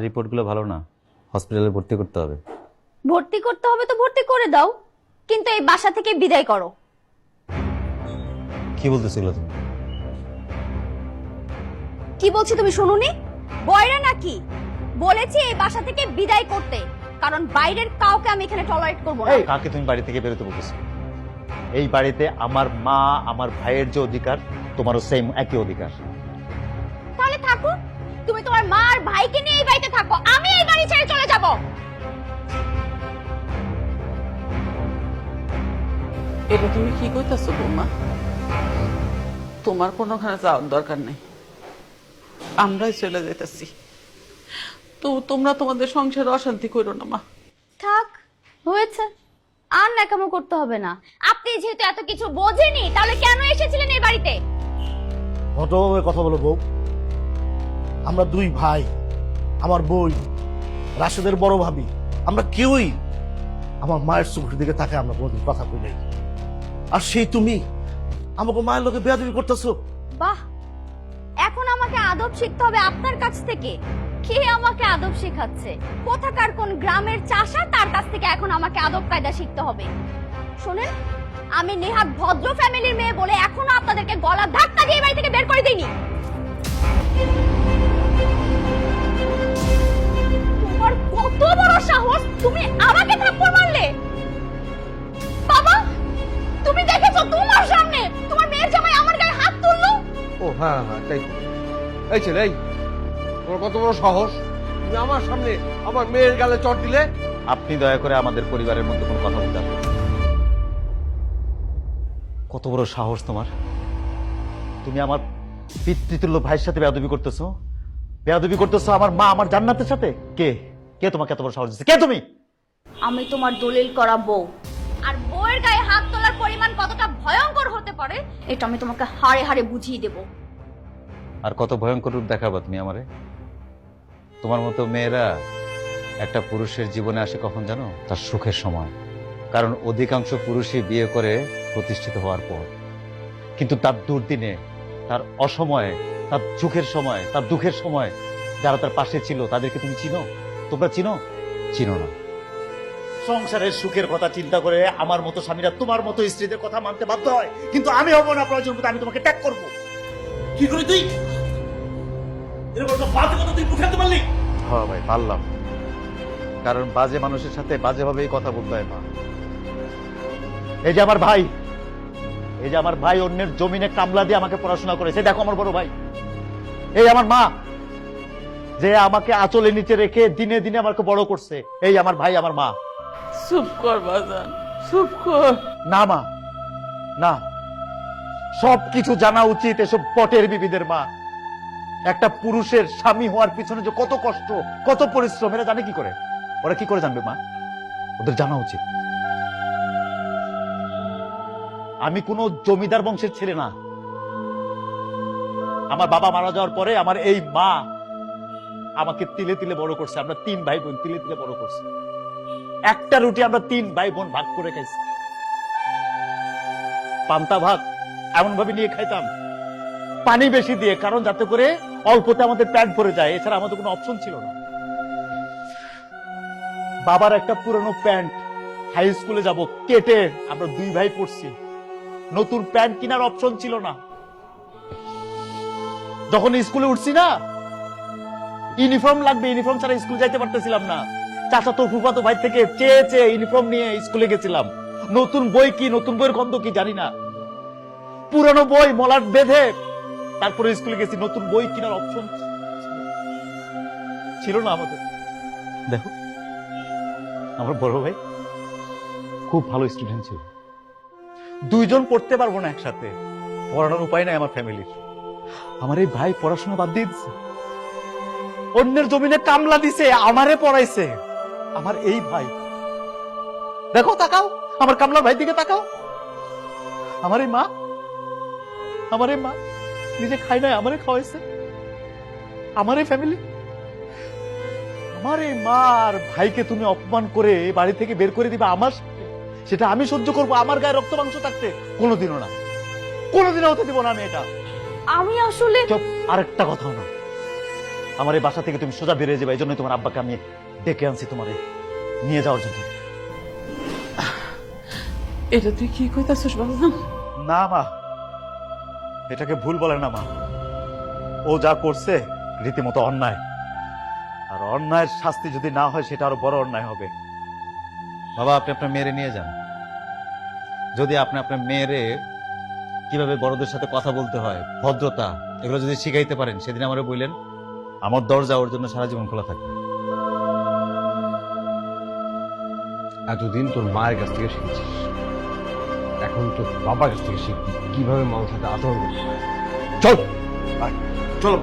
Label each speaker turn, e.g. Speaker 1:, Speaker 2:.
Speaker 1: রিপোর্টগুলো ভালো না, হসপিটালে ভর্তি করতে হবে।
Speaker 2: ভর্তি করতে হবে তো ভর্তি করে দাও, কিন্তু এই বাসা থেকে বিদায় করো।
Speaker 1: কি বলতেছিল তুমি?
Speaker 2: কি বলছি তুমি শুনুনি? বয়রা নাকি? বলেছি এই বাসা থেকে বিদায় করতে, কারণ বাইরের কাউকে আমি এখানে টলারেট করব না।
Speaker 1: এই কাকে তুমি বাড়ি থেকে বেরোতে বলতেছো? এই বাড়িতে আমার মা, আমার ভাইয়ের যে অধিকার, তোমারও সেম একই অধিকার।
Speaker 2: তাহলে থাকো, তুমি তোমার মা আর ভাইকে নিয়ে এই বাড়িতে থাকো, আমি এই বাড়ি ছেড়ে চলে যাব।
Speaker 3: এটা তুমি কি কইতাছো বৌমা? তোমার কোনোখানে যাওয়ার দরকার নেই, আমরাই চলে যেতেছি। তো তোমরা তোমাদের সংসারে অশান্তি করো না মা।
Speaker 2: থাক, হয়েছে, আর ন্যাকামো করতে হবে না। আপনি যেহেতু এত কিছু বোঝেনি, তাহলে কেন এসেছিলেন এই বাড়িতে?
Speaker 4: ঘটভাবে কথা বলো বউ। আমরা দুই ভাই, আমার বই, রাশেদের বড় ভাবি, আমরা কেউই আমার মায়ের চোখের দিকে তাকে আমরা কোনোদিন কথা বলি নাই। আর সেই তুমি আমাকে মায়ের লোকে বেয়াদবি করতেছো।
Speaker 2: বাহ, এখন আমাকে আদব শিখতে হবে আপনার কাছ থেকে। কে আমাকে আদব শেখাচ্ছে? কোথাকার কোন গ্রামের চাষা, তার কাছ থেকে এখন আমাকে আদব কায়দা শিখতে হবে? শোনেন, আমি নেহাত ভদ্র ফ্যামিলির মেয়ে বলে এখনো আপনাদেরকে গলা ধাক্কা দিয়ে বাড়ি থেকে বের করে দিইনি। তোমার কত বড় সাহস, তুমি আমাকে থাপ্পড় মারলে? বাবা, তুমি দেখেছো তোমার সামনে তোমার মেয়ের জামাই আমার গায়ে হাত তুললো?
Speaker 5: ও হ্যাঁ হ্যাঁ তাই তো। এই ছেলে, এই তোমার কত বড় সাহস, তুমি আমার সামনে আমার মেয়ের গালে চট দিলে?
Speaker 1: আপনি দয়া করে আমাদের পরিবারের মধ্যে কোনো কথা বলতে আসবেন না। কত বড় সাহস তোমার! তুমি আমার পিতৃতুল্য ভাইয়ের সাথে বেয়াদবি করতেছো, বেয়াদবি করতেছো আমার মা, আমার জান্নাতের সাথে। কে কে তোমাকে এত বড় সাহস দিচ্ছে? কে তুমি?
Speaker 2: আমি তোমার দলিল করা বউ, আর বউয়ের গায়ে হাত তোলার পরিমাণ কতটা ভয়ঙ্কর হতে পারে এটা আমি তোমাকে হাড়ে হাড়ে বুঝিয়ে দেব।
Speaker 1: আর কত ভয়ঙ্কর রূপ দেখাবা তুমি আমারে? তোমার মতো মেয়েরা একটা পুরুষের জীবনে আসে কখন জানো? তার সুখের সময়। কারণ অধিকাংশ পুরুষই বিয়ে করে প্রতিষ্ঠিত হওয়ার পর, কিন্তু তার দুর্দিনে, তার অসময়ে, তার সুখের সময়, তার দুঃখের সময় যারা তার পাশে ছিল তাদেরকে তুমি চিনো? তোমরা চিনো? চিনো না। সংসারের সুখের কথা চিন্তা করে আমার মতো স্বামীরা তোমার মতো স্ত্রীদের কথা মানতে বাধ্য হয়, কিন্তু আমি হব না। প্রয়োজন মতো আমি তোমাকে ত্যাগ করবো। কি করে তুই এরকম একটা বাজে কথা তুই মুখে আনতে পারলি? হ্যাঁ ভাই, পারলাম। কারণ বাজে মানুষের সাথে বাজেভাবেই কথা বলতে হয় মা। এই যে আমার ভাই, এই যে আমার ভাই অন্যের জমিনে কামলা দিয়ে আমাকে পড়াশোনা করেছে। দেখো আমার বড় ভাই। এই আমার মা, যে আমাকে আঁচলে নিচে রেখে দিনে দিনে আমাকে বড় করছে। এই আমার ভাই, আমার মা।
Speaker 3: চুপ কর বাজান, চুপ কর।
Speaker 1: না মা, না, সবকিছু জানা উচিত এসব পটের বিবিদের মা। একটা পুরুষের স্বামী হওয়ার পিছনে যে কত কষ্ট, কত পরিশ্রম, এরা জানে কি করে? ওরা কি করে জানবে মা? ওদের জানা উচিত। আমি কোন জমিদার বংশের ছেলে না। আমার বাবা মারা যাওয়ার পরে আমার এই মা আমাকে তিলে তিলে বড় করছে। আমরা তিন ভাই বোন তিলে তিলে বড় করছে। একটা রুটি আমরা তিন ভাই বোন ভাগ করে খাইছি। পান্তা ভাত এমন ভাবে নিয়ে খাইতাম, পানি বেশি দিয়ে, কারণ যাতে করে অল্পতে আমাদের প্যান্ট ভরে যায়। এছাড়া আমাদের কোনো অপশন ছিল না। বাবার একটা পুরনো প্যান্ট হাই স্কুলে যাব কেটে আমরা দুই ভাই পড়ছি। নতুন প্যান্ট কেনার অপশন ছিল না। যখন স্কুলে উঠছি না, ইউনিফর্ম লাগবে, ইউনিফর্ম ছাড়া স্কুল যাইতে পারতেছিলাম না। চাচাতো ফুফাতো ভাই থেকে চেয়ে চেয়ে ইউনিফর্ম নিয়ে স্কুলে গেছিলাম। নতুন বই কি, নতুন বইয়ের গন্ধ কি জানি না। পুরানো বই মলাট বেঁধে তারপরে স্কুলে গেছি। নতুন বই কেনার অপশন ছিল না আমাদের। দেখো আমার বড় ভাই খুব ভালো স্টুডেন্ট ছিল। দুইজন পড়তে পারবো না একসাথে, পড়ানোর উপায় নাই আমার ফ্যামিলির। আমার এই ভাই পড়াশোনা বাদ দিয়ে দিচ্ছে, অন্যের জমিনে কামলা দিছে, আমারে পড়াইছে। আমার এই ভাই, দেখো তাকাও আমার কামলার ভাই দিকে তাকাও। আমার এই মা, আমার এই মা নিজে খাই নাই, আমারে খাওয়াইছে। আমার এই ফ্যামিলি, আমার এই মা আর ভাইকে তুমি অপমান করে বাড়ি থেকে বের করে দিবে আমার সাথে, সেটা আমি সহ্য করবো আমার গায়ে রক্ত মাংস থাকতে? কোনোদিনও না, কোনোদিনও হতে দিব না আমি এটা।
Speaker 2: আমি আসলে
Speaker 1: চুপ, আরেকটা কথাও না। আমার এই বাসা থেকে তুমি সোজা বেরিয়ে যাবে, এই জন্যই তোমার আব্বাকে আমি ডেকে আনছি তোমারে নিয়ে যাওয়ার জন্য।
Speaker 3: এটা তুই কি কইতাছিস বাবা?
Speaker 1: না মা, এটাকে ভুল বলে না মা। ও যা করছে রীতিমতো অন্যায়, আর অন্যায়ের শাস্তি যদি না হয় সেটা আরো বড় অন্যায় হবে। বাবা, আপনি আপনার মেয়েরে নিয়ে যান। যদি আপনি আপনার মেয়েরে কিভাবে বড়দের সাথে কথা বলতে হয়, ভদ্রতা, এগুলো যদি শিখাইতে পারেন, সেদিন আমারে বললেন, আমার দরজা ওর জন্য সারা জীবন খোলা থাকবে।
Speaker 5: এতদিন তোর মায়ের কাছ থেকে শিখেছিস, এখন তোর বাবার কাছ থেকে শিখবি কিভাবে মানুষের সাথে আচরণ করতে হয়। চল, চলো।